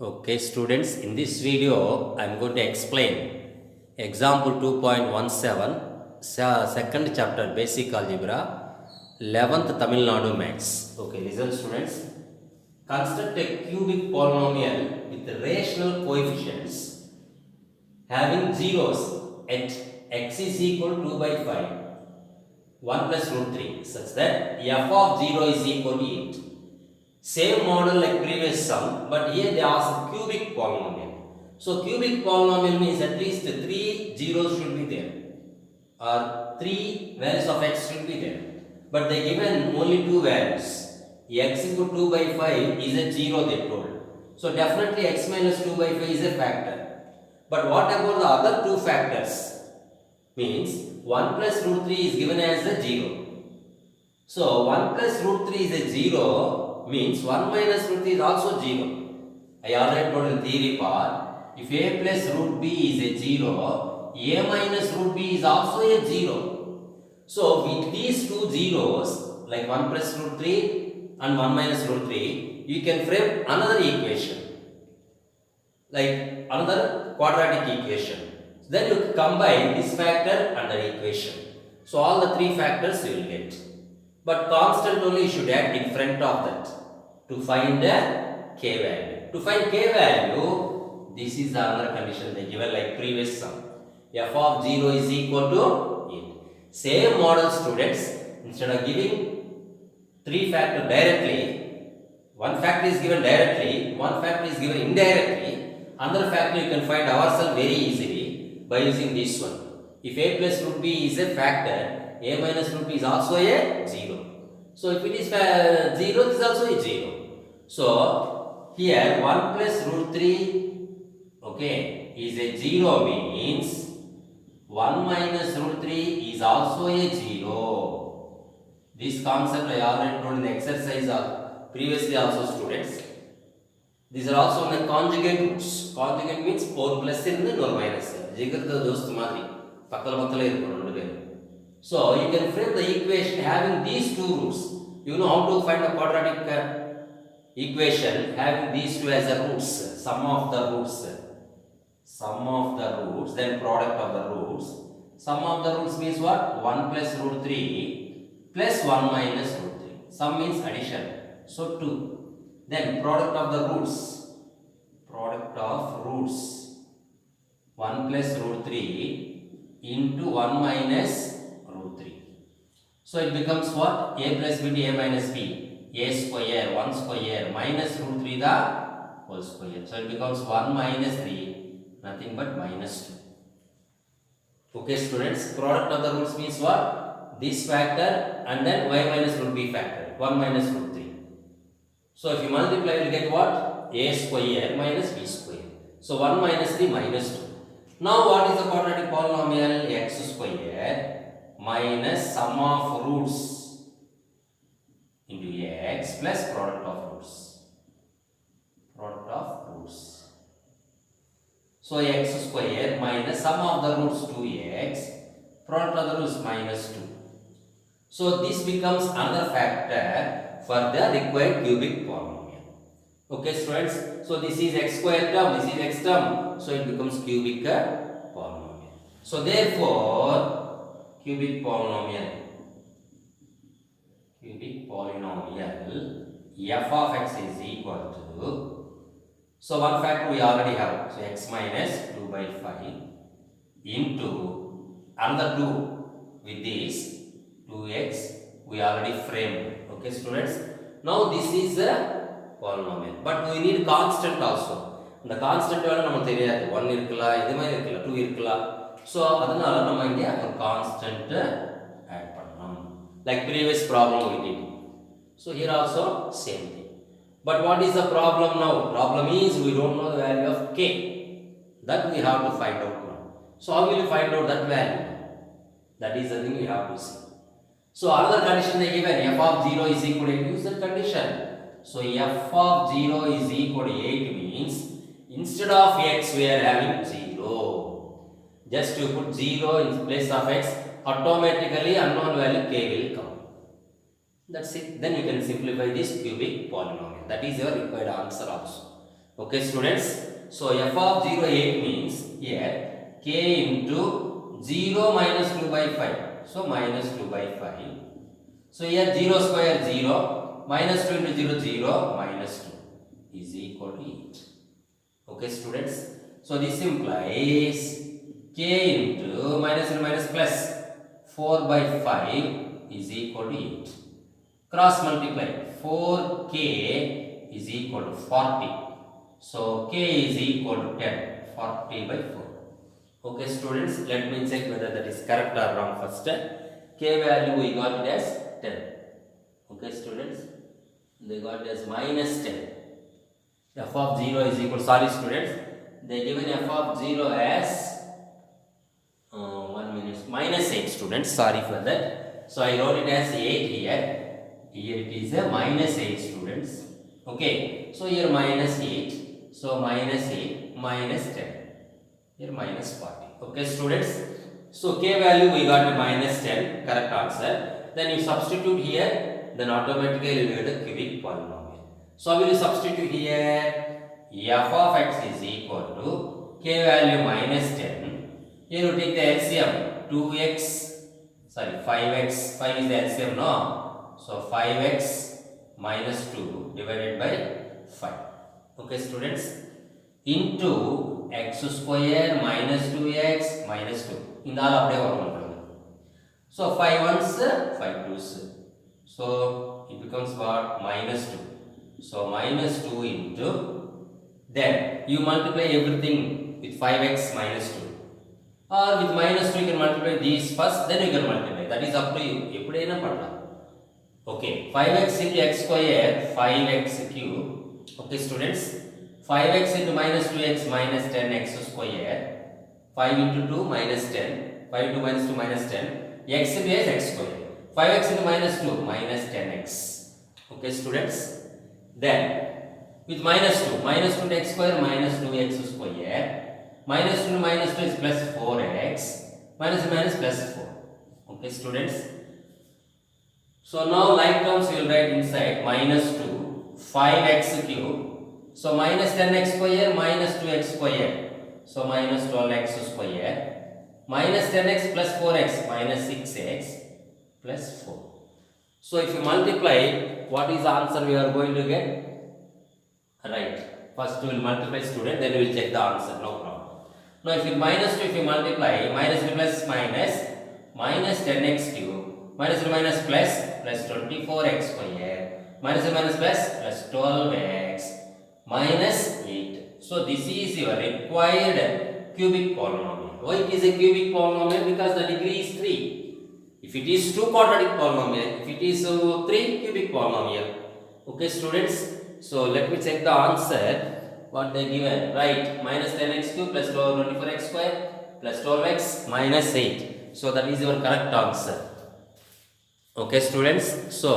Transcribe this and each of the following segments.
Okay, students, in this video, I am going to explain example 2.17, second chapter, basic algebra, 11th Tamil Nadu maths. Okay, listen, students. Construct a cubic polynomial with rational coefficients having zeros at x is equal to 2 by 5, 1 plus root 3, such that f of 0 is equal to 8. Same model like previous sum, but here they ask cubic polynomial. So cubic polynomial means at least 3 zeros should be there, or 3 values of x should be there. But they given only 2 values. X equal to 2 by 5 is a 0, they told. So definitely x minus 2 by 5 is a factor. But what about the other two factors? Means 1 plus root 3 is given as a 0. So 1 plus root 3 is a 0, means 1 minus root 3 is also 0. I already told in theory part, if a plus root b is a 0, a minus root b is also a 0. So with these two zeros, like 1 plus root 3 and 1 minus root 3, you can frame another equation, like another quadratic equation. Then you combine this factor and the equation. So all the three factors you will get. But constant only you should add in front of that to find the k value. To find k value, this is the another condition they given like previous sum. F of 0 is equal to 8. Same model, students, instead of giving three factor directly, one factor is given directly, one factor is given indirectly, another factor you can find ourselves very easily by using this one. If a plus root b is a factor, a minus root b is also a 0. So if it is 0, this is also a 0. So here 1 plus root 3, okay, is a 0 means 1 minus root 3 is also a 0. This concept I already told in the exercise previously also, students. These are also in the conjugate roots. Conjugate means 4 plus in the nor minus. Jigartha dostu madri. Pakkala irukonu rendu. So you can frame the equation having these two roots. You know how to find the quadratic equation having these two as the roots. Sum of the roots. Sum of the roots, then product of the roots. Sum of the roots means what? 1 plus root 3 plus 1 minus root 3. Sum means addition. So 2. Then product of the roots. Product of roots. 1 plus root 3 into 1 minus root 3. So it becomes what? A plus b to a minus b. A square, 1 square minus root 3 the whole square. So it becomes 1 minus 3, nothing but minus 2. Okay, students, product of the roots means what? This factor and then y minus root b factor, 1 minus root 3. So if you multiply, you will get what? A square minus b square. So 1 minus 3 minus 2. Now what is the quadratic polynomial? X square minus sum of roots into x plus product of roots. Product of roots. So x square minus sum of the roots 2x, product of the roots minus 2. So this becomes another factor for the required cubic polynomial. Okay, students. So this is x square term, this is x term. So it becomes cubic polynomial. So therefore, cubic polynomial f of x is equal to, so one factor we already have, so x minus 2 by 5 into another 2 with this 2x we already framed. Okay, students. Now this is a polynomial, but we need constant also. The constant value நமக்கு தெரியாது, 1 இருக்கலாம், இது மாதிரி இருக்கலாம், 2 இருக்கலாம். So அதனால நம்ம இங்க ஒரு constant add பண்ணணும். Like previous problem we did. So here also same thing. But what is the problem now? Problem is we don't know the value of k. That we have to find out now. So how will you find out that value? That is the thing we have to see. So another condition they given, f of 0 is equal to 8, use that condition. So f of 0 is equal to 8 means instead of x we are having 0. Just you put 0 in place of x, automatically unknown value k will come. That's it. Then you can simplify this cubic polynomial. That is your required answer also. Okay students, so f of 0 8 means here k into 0 minus 2 by 5, so minus 2 by 5. So here 0 square 0, minus 2 into 0 0, minus 2 is equal to 8. Okay students, so this implies k into minus into minus plus 4 by 5 is equal to 8. Cross multiply, 4k is equal to 40. So k is equal to 10, 40 by 4. Okay students, let me check whether that is correct or wrong first. K value we got it as 10. Okay students, they got it as minus 10. F of 0 is equal, sorry students, they given f of 0 as 1 minute, minus 8 students, sorry for that. So I wrote it as 8 here. Here it is a minus 8 students. Okay, so here minus 8. So minus 8 minus 10. Here minus 40. Okay students. So k value we got a minus 10. Correct answer. Then you substitute here. Then automatically you get a cubic polynomial. So will you substitute here? F of x is equal to k value minus 10. Here you take the LCM. 2x. Sorry 5x. 5 is the LCM no. So 5x minus 2 divided by 5. Okay students, into x square minus 2x minus 2. இந்த ஆள் அப்படியே வரணும். So 5 ones, 5 twos. So it becomes what? Minus 2. So minus 2 into, then you multiply everything with 5x minus 2. Or with minus 2 you can multiply these first, then you can multiply. That is up to you. எப்படி என்ன பண்ணலாம்? Okay, 5x into x square, 5x cube. Okay students, 5x into minus 2x minus 10x square, 5 into 2 minus 10, 5 into minus 2 minus 10, x into x square, 5x into minus 2 minus 10x. Okay students, then with minus 2 into x square minus 2x square, minus 2 into minus 2 is plus 4x, minus minus plus 4. Okay students, so now like terms we will write inside minus 2, 5x cube. So minus 10x square minus 2x square. So minus 12x square. Minus 10x plus 4x minus 6x plus 4. So if you multiply, what is the answer we are going to get? Right. First we will multiply student, then we will check the answer, no problem. Now if you minus 2, if you multiply, minus plus minus, minus 10x cube. Minus minus plus 24x square, minus plus 12x, minus 8. So this is your required cubic polynomial. Why it is a cubic polynomial? Because the degree is 3. If it is 2 quadratic polynomial, if it is 3 cubic polynomial. Okay students, so let me check the answer. What they given, right? Minus 10x cube plus 24x square plus 12x minus 8. So that is your correct answer. Okay students, so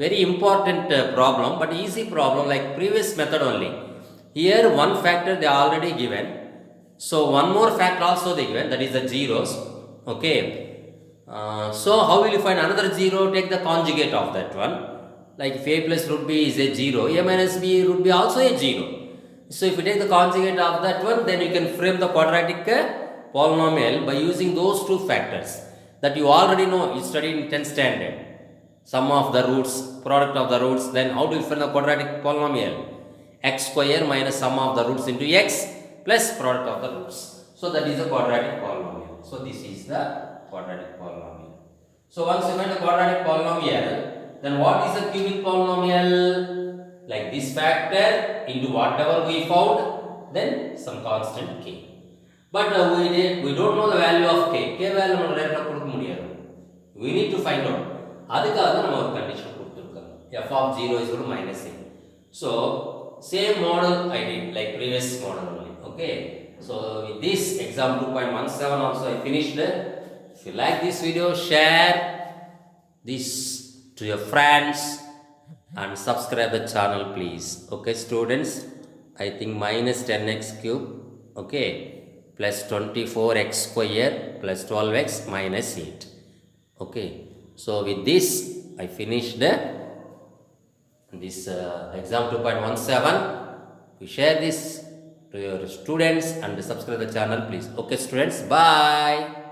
very important problem, but easy problem like previous method only. Here one factor they already given, so one more factor also they given, that is the zeros. Okay, so how will you find another zero? Take the conjugate of that one. Like if a plus root b is a 0, a minus b root b also a 0. So if you take the conjugate of that one, then you can frame the quadratic polynomial by using those two factors that you already know, you studied in 10th standard. Sum of the roots, product of the roots, then how do you find the quadratic polynomial? X square minus sum of the roots into x plus product of the roots. So that is the quadratic polynomial. So this is the quadratic polynomial. So once you find the quadratic polynomial, then what is the cubic polynomial? Like this factor into whatever we found, then some constant k. But we don't know the value of k. K value நம்ம டைரக்டா கொடுக்க முடியாது. We need to find out. அதுக்காக தான் நம்ம ஒரு condition கொடுத்திருக்கோம். f of 0 is equal to minus a. So same model I did like previous model only. Okay. So with this exam 2.17 also I finished. If you like this video, share this to your friends and subscribe the channel please. Okay students, I think minus 10x cube. Okay. Plus 24x square plus 12x minus 8. Okay, so with this I finished this exam 2.17. You share this to your students and subscribe the channel, please. Okay, students, bye.